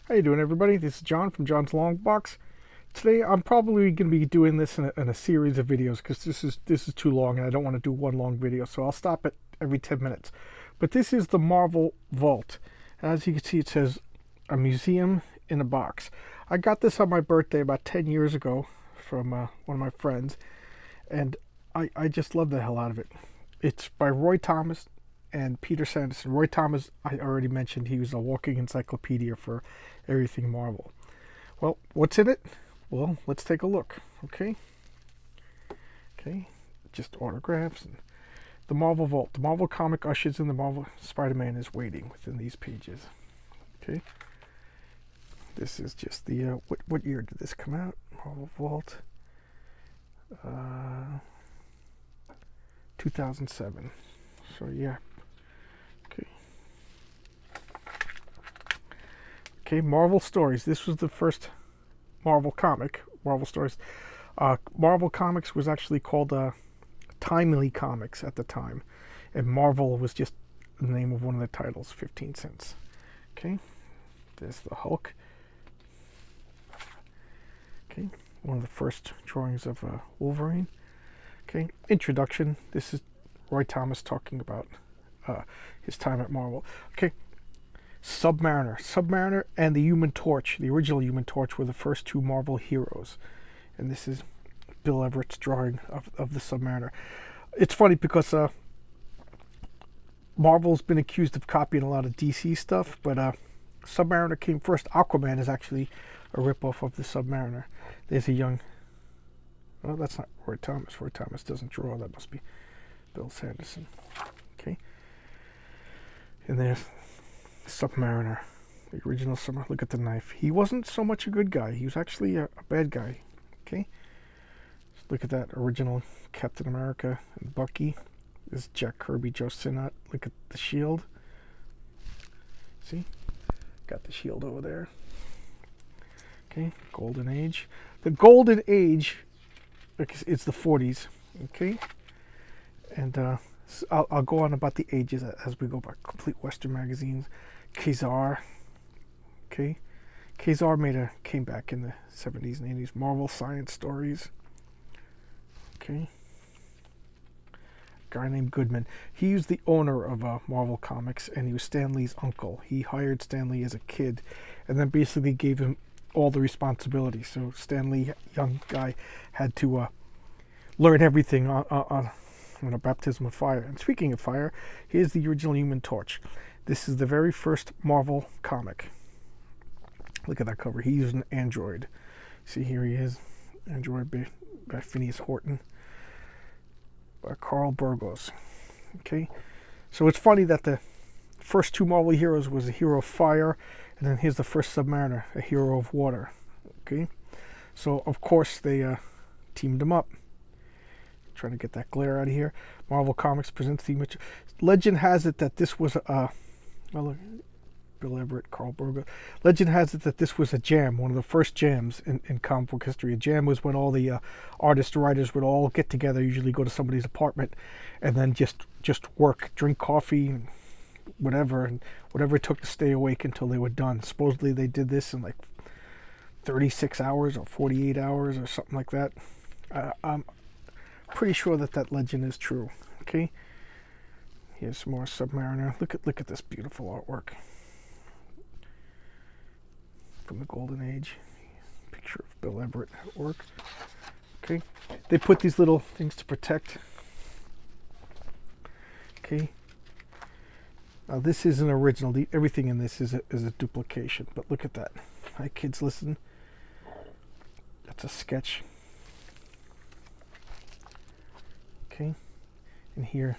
How you doing, everybody? This is John from John's Long Box. Today, I'm probably going to be doing this in a series of videos because this is too long, and I don't want to do one long video. So I'll stop it every 10 minutes. But this is the Marvel Vault. As you can see, it says a museum in a box. I got this on my birthday about 10 years ago from one of my friends, and I just love the hell out of it. It's by Roy Thomas and Peter Sanderson. Roy Thomas, I already mentioned, he was a walking encyclopedia for everything Marvel. Well, what's in it? Well, let's take a look. Okay, just autographs and the Marvel Vault. The Marvel comic ushers in the Marvel Spider-Man is waiting within these pages. Okay, this is just the what year did this come out? Marvel Vault, 2007. So yeah. Okay, Marvel Stories. This was the first Marvel comic. Marvel Stories. Marvel Comics was actually called Timely Comics at the time, and Marvel was just the name of one of the titles. 15 cents. Okay, there's the Hulk. Okay, one of the first drawings of Wolverine. Okay, introduction. This is Roy Thomas talking about his time at Marvel. Okay. Submariner and the Human Torch, the original Human Torch, were the first two Marvel heroes. And this is Bill Everett's drawing of the Submariner. It's funny because Marvel's been accused of copying a lot of DC stuff, but Submariner came first. Aquaman is actually a ripoff of the Submariner. There's a young... Well, that's not Roy Thomas. Roy Thomas doesn't draw. That must be Bill Sanderson. Okay. And there's Submariner, the original Submariner. Look at the knife. He wasn't so much a good guy. He was actually a bad guy. Okay. Just look at that original Captain America and Bucky. This is Jack Kirby, Joe Sinnott. Look at the shield. See? Got the shield over there. Okay. Golden Age. The Golden Age, it's the 40s. Okay. And I'll go on about the ages as we go by. Complete Western magazines. Kazar. Okay. Kazar came back in the 70s and 80s. Marvel Science Stories. Okay. A guy named Goodman. He was the owner of Marvel Comics, and he was Stan Lee's uncle. He hired Stan Lee as a kid and then basically gave him all the responsibility. So Stan Lee, young guy, had to learn everything on a baptism of fire. And speaking of fire, here's the original Human Torch. This is the very first Marvel comic. Look at that cover. He used an android. See, here he is. Android by Phineas Horton. By Carl Burgos. Okay. So it's funny that the first two Marvel heroes was a hero of fire, and then here's the first Submariner, a hero of water. Okay. So, of course, they teamed them up. Trying to get that glare out of here. Marvel Comics presents the image. Legend has it that this was Bill Everett, Carl Burgos. Legend has it that this was a jam, one of the first jams in comic book history. A jam was when all the artists, writers would all get together, usually go to somebody's apartment, and then just work, drink coffee, and whatever it took to stay awake until they were done. Supposedly they did this in like 36 hours or 48 hours or something like that. I'm pretty sure that legend is true. Okay. Here's some more Submariner. Look at this beautiful artwork from the Golden Age. Picture of Bill Everett at work. Okay. They put these little things to protect. Okay. Now this is an original. Everything in this is a duplication. But look at that. Hi kids, listen. That's a sketch. Okay. And here,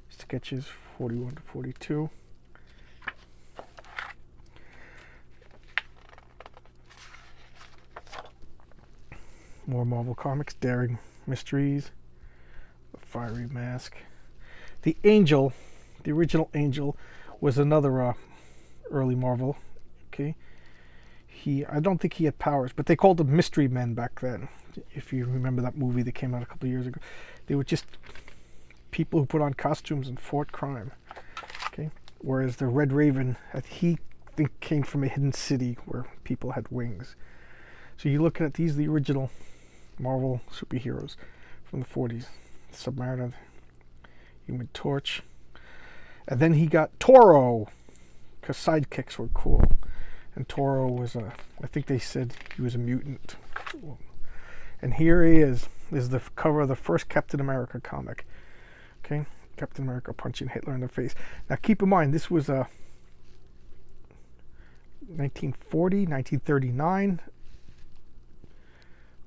sketches 41 to 42. More Marvel Comics, Daring Mysteries, The Fiery Mask. The Angel, the original Angel, was another early Marvel. Okay. I don't think he had powers, but they called them Mystery Men back then. If you remember that movie that came out a couple of years ago, they were just people who put on costumes and fought crime. Okay, whereas the Red Raven, he think came from a hidden city where people had wings. So you're looking at these, the original Marvel superheroes from the 40s. Submariner, Human Torch. And then he got Toro, because sidekicks were cool. And Toro was I think they said he was a mutant. And here he is the cover of the first Captain America comic. Okay, Captain America punching Hitler in the face. Now keep in mind, this was 1940, 1939.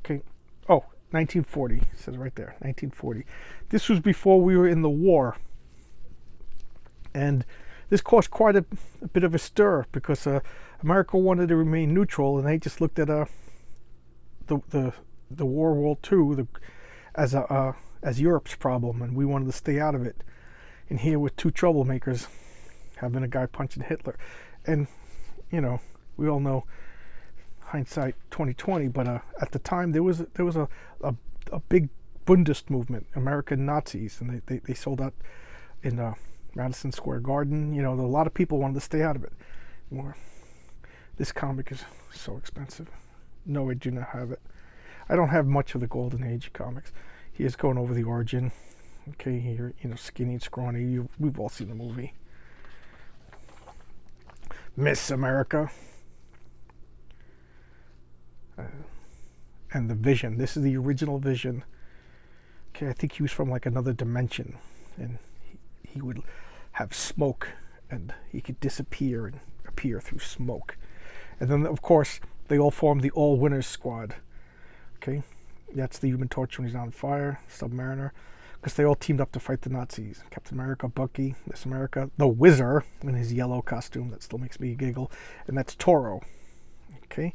Okay, oh, 1940, it says right there, 1940. This was before we were in the war. And this caused quite a bit of a stir, because America wanted to remain neutral, and they just looked at the World War II as Europe's problem, and we wanted to stay out of it. And here with two troublemakers, having a guy punching Hitler, and you know, we all know hindsight 2020, but at the time there was a big Bundist movement, American Nazis, and they sold out in Madison Square Garden. You know, a lot of people wanted to stay out of it. This comic is so expensive. No, I do not have it. I don't have much of the Golden Age comics. He is going over the origin. Okay, here, you know, skinny and scrawny. We've all seen the movie. Miss America. And the Vision. This is the original Vision. Okay, I think he was from like another dimension, and he would have smoke, and he could disappear and appear through smoke. And then, of course, they all formed the All Winners Squad. Okay, that's the Human Torch when he's on fire, Submariner, because they all teamed up to fight the Nazis. Captain America, Bucky, Miss America, the Wizard in his yellow costume that still makes me giggle, and that's Toro. Okay,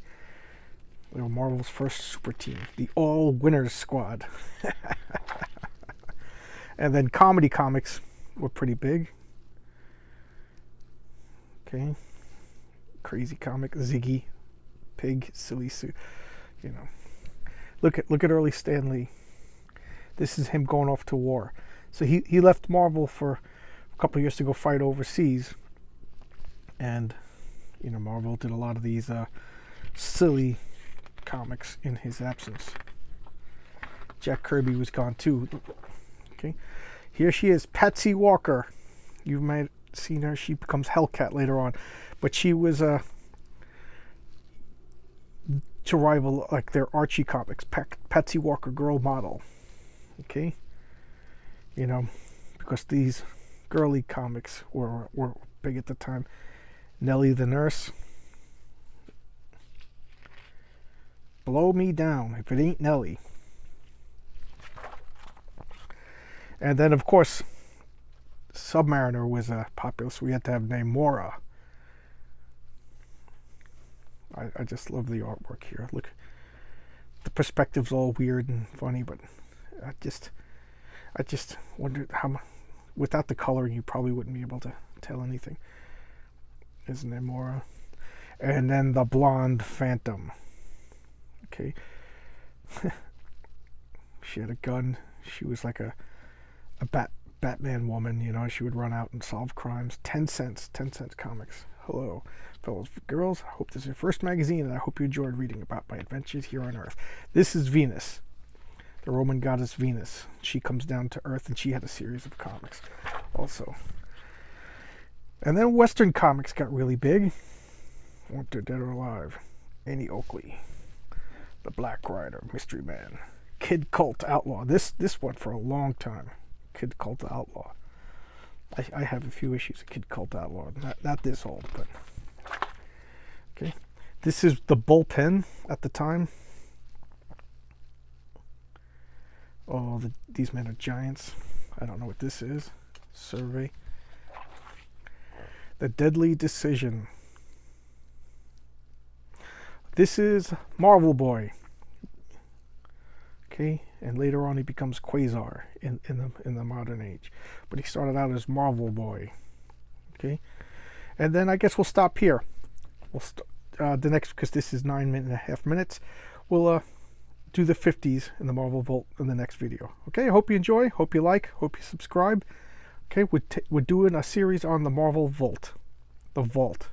they were Marvel's first super team, the All Winners Squad. And then comedy comics were pretty big. Okay, crazy comic, Ziggy, Pig, Silly Sue, you know. Look at early Stan Lee. This is him going off to war. So he left Marvel for a couple of years to go fight overseas. And, you know, Marvel did a lot of these silly comics in his absence. Jack Kirby was gone too. Okay, here she is, Patsy Walker. You might have seen her. She becomes Hellcat later on, but she was to rival like their Archie comics, Patsy Walker girl model. Okay, you know, because these girly comics were big at the time. Nellie the Nurse. Blow me down if it ain't Nellie. And then, of course, Submariner was popular, so we had to have Namora. I just love the artwork here. Look, the perspective's all weird and funny, but I just wondered how, without the coloring, you probably wouldn't be able to tell anything. Isn't Namora? And then the blonde Phantom. Okay. She had a gun. She was like a Batman woman, you know. She would run out and solve crimes. 10 cents comics. Hello, fellows and girls. I hope this is your first magazine, and I hope you enjoyed reading about my adventures here on Earth. This is Venus, the Roman goddess Venus. She comes down to Earth, and she had a series of comics also. And then Western comics got really big. Wanted Dead or Alive. Annie Oakley. The Black Rider. Mystery Man. Kid Cult Outlaw. This went for a long time. Kid Cult Outlaw. I have a few issues of Kid Cult Outlaw. Not this old, but... Okay. This is the Bullpen at the time. Oh, these men are giants. I don't know what this is. Survey. The Deadly Decision. This is Marvel Boy. Okay, and later on he becomes Quasar in the modern age, but he started out as Marvel Boy. Okay, and then I guess we'll stop here. We'll the next, because this is 9.5 minutes. We'll do the 50s in the Marvel Vault in the next video. Okay, I hope you enjoy. Hope you like. Hope you subscribe. Okay, we're doing a series on the Marvel Vault, the Vault.